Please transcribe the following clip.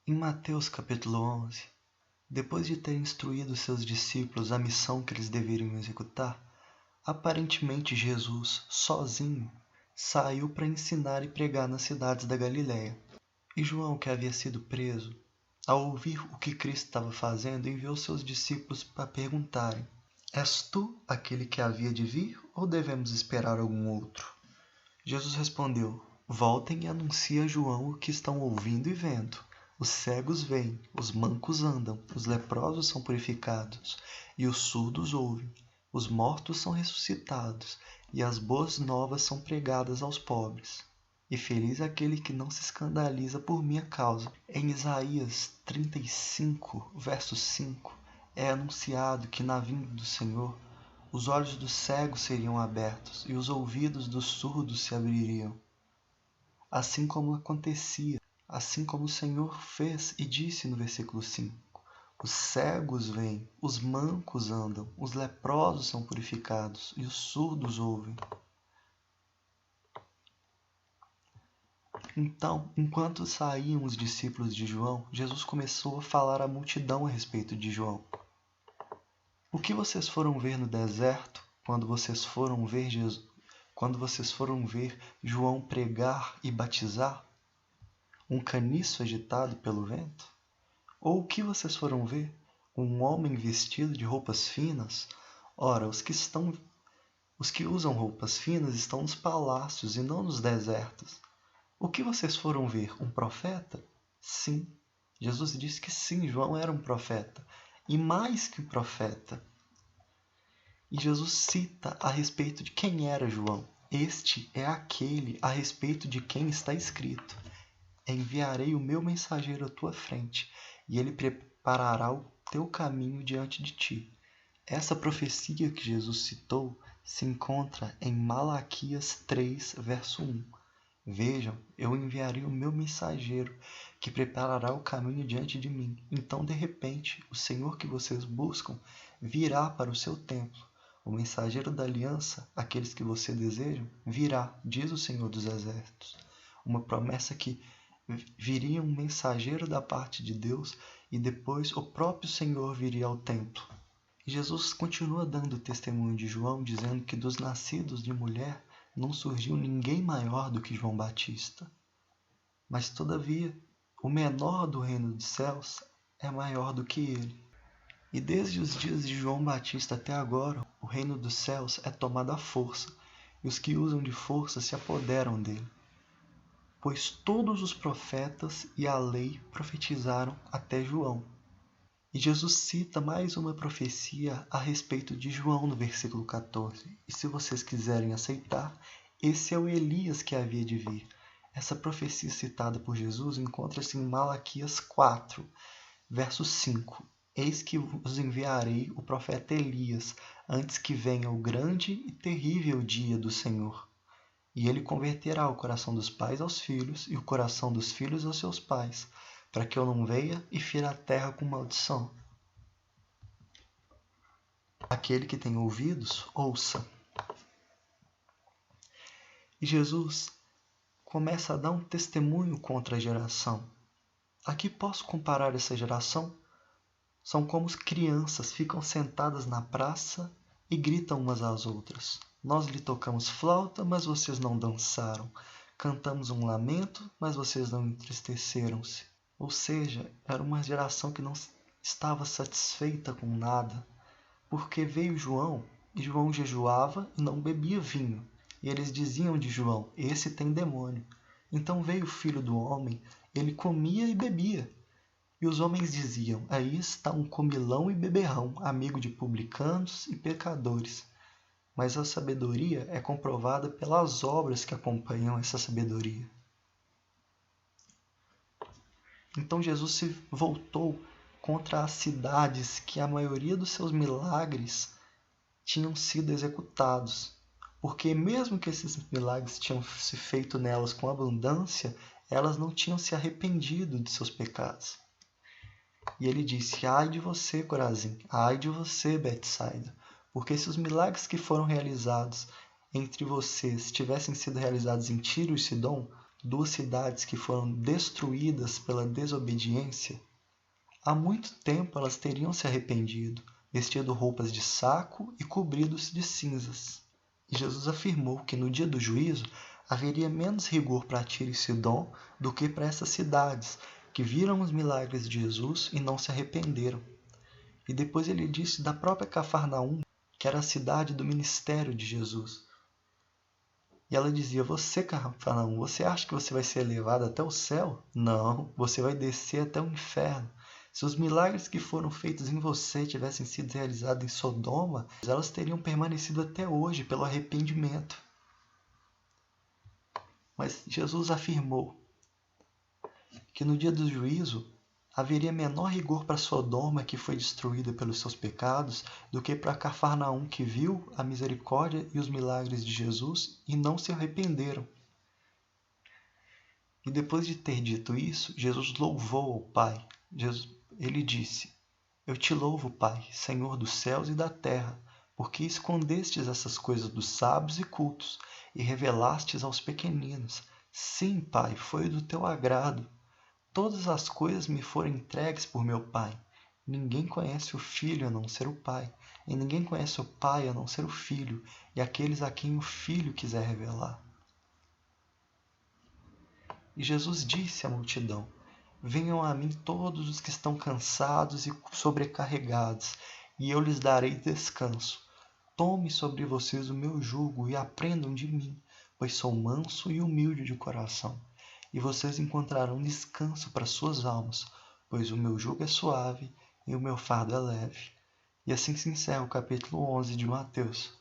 Em Mateus capítulo 11, depois de ter instruído seus discípulos a missão que eles deveriam executar, aparentemente Jesus, sozinho, saiu para ensinar e pregar nas cidades da Galiléia. E João, que havia sido preso, ao ouvir o que Cristo estava fazendo, enviou seus discípulos para perguntarem: És tu aquele que havia de vir, ou devemos esperar algum outro? Jesus respondeu: Voltem e anunciem a João o que estão ouvindo e vendo. Os cegos veem, os mancos andam, os leprosos são purificados, e os surdos ouvem. Os mortos são ressuscitados, e as boas novas são pregadas aos pobres. E feliz é aquele que não se escandaliza por minha causa. Em Isaías 35, verso 5, é anunciado que na vinda do Senhor, os olhos dos cegos seriam abertos e os ouvidos dos surdos se abririam. Assim como acontecia, assim como o Senhor fez e disse no versículo 5. Os cegos veem, os mancos andam, os leprosos são purificados e os surdos ouvem. Então, enquanto saíam os discípulos de João, Jesus começou a falar à multidão a respeito de João. O que vocês foram ver no deserto quando vocês foram ver João pregar e batizar? Um caniço agitado pelo vento? Ou o que vocês foram ver? Um homem vestido de roupas finas? Ora, os que usam roupas finas estão nos palácios e não nos desertos. O que vocês foram ver? Um profeta? Sim. Jesus disse que sim, João era um profeta. E mais que profeta. E Jesus cita a respeito de quem era João. Este é aquele a respeito de quem está escrito: Enviarei o meu mensageiro à tua frente, e ele preparará o teu caminho diante de ti. Essa profecia que Jesus citou se encontra em Malaquias 3, verso 1. Vejam, eu enviarei o meu mensageiro, que preparará o caminho diante de mim. Então, de repente, o Senhor que vocês buscam virá para o seu templo. O mensageiro da aliança, aqueles que você desejam, virá, diz o Senhor dos Exércitos. Uma promessa que viria um mensageiro da parte de Deus e depois o próprio Senhor viria ao templo. E Jesus continua dando testemunho de João, dizendo que dos nascidos de mulher não surgiu ninguém maior do que João Batista. Mas, todavia, o menor do reino dos céus é maior do que ele. E desde os dias de João Batista até agora, o reino dos céus é tomado à força, e os que usam de força se apoderam dele. Pois todos os profetas e a lei profetizaram até João. E Jesus cita mais uma profecia a respeito de João no versículo 14. E se vocês quiserem aceitar, esse é o Elias que havia de vir. Essa profecia citada por Jesus encontra-se em Malaquias 4, verso 5. Eis que vos enviarei o profeta Elias, antes que venha o grande e terrível dia do Senhor. E ele converterá o coração dos pais aos filhos e o coração dos filhos aos seus pais, para que eu não venha e fira a terra com maldição. Aquele que tem ouvidos, ouça. E Jesus começa a dar um testemunho contra a geração. Aqui posso comparar essa geração? São como as crianças ficam sentadas na praça e gritam umas às outras. Nós lhe tocamos flauta, mas vocês não dançaram. Cantamos um lamento, mas vocês não entristeceram-se. Ou seja, era uma geração que não estava satisfeita com nada, porque veio João, e João jejuava e não bebia vinho. E eles diziam de João: esse tem demônio. Então veio o Filho do Homem, ele comia e bebia. E os homens diziam: aí está um comilão e beberrão, amigo de publicanos e pecadores. Mas a sabedoria é comprovada pelas obras que acompanham essa sabedoria. Então Jesus se voltou contra as cidades que a maioria dos seus milagres tinham sido executados. Porque mesmo que esses milagres tinham se feito nelas com abundância, elas não tinham se arrependido de seus pecados. E ele disse: ai de você, Corazim, ai de você, Betsaida, porque se os milagres que foram realizados entre vocês tivessem sido realizados em Tiro e Sidom, duas cidades que foram destruídas pela desobediência, há muito tempo elas teriam se arrependido, vestido roupas de saco e cobridos de cinzas. E Jesus afirmou que no dia do juízo haveria menos rigor para Tiro e Sidom do que para essas cidades, que viram os milagres de Jesus e não se arrependeram. E depois ele disse da própria Cafarnaum, que era a cidade do ministério de Jesus. E ela dizia: você, Cafarnaum, você acha que você vai ser elevado até o céu? Não, você vai descer até o inferno. Se os milagres que foram feitos em você tivessem sido realizados em Sodoma, elas teriam permanecido até hoje pelo arrependimento. Mas Jesus afirmou que no dia do juízo haveria menor rigor para Sodoma, que foi destruída pelos seus pecados, do que para Cafarnaum, que viu a misericórdia e os milagres de Jesus e não se arrependeram. E depois de ter dito isso, Jesus louvou ao Pai. Ele disse: eu te louvo, Pai, Senhor dos céus e da terra, porque escondestes essas coisas dos sábios e cultos e revelastes aos pequeninos. Sim, Pai, foi do teu agrado. Todas as coisas me foram entregues por meu Pai. Ninguém conhece o Filho a não ser o Pai, e ninguém conhece o Pai a não ser o Filho, e aqueles a quem o Filho quiser revelar. E Jesus disse à multidão: venham a mim todos os que estão cansados e sobrecarregados, e eu lhes darei descanso. Tome sobre vocês o meu jugo e aprendam de mim, pois sou manso e humilde de coração. E vocês encontrarão descanso para suas almas, pois o meu jugo é suave e o meu fardo é leve. E assim se encerra o capítulo 11 de Mateus.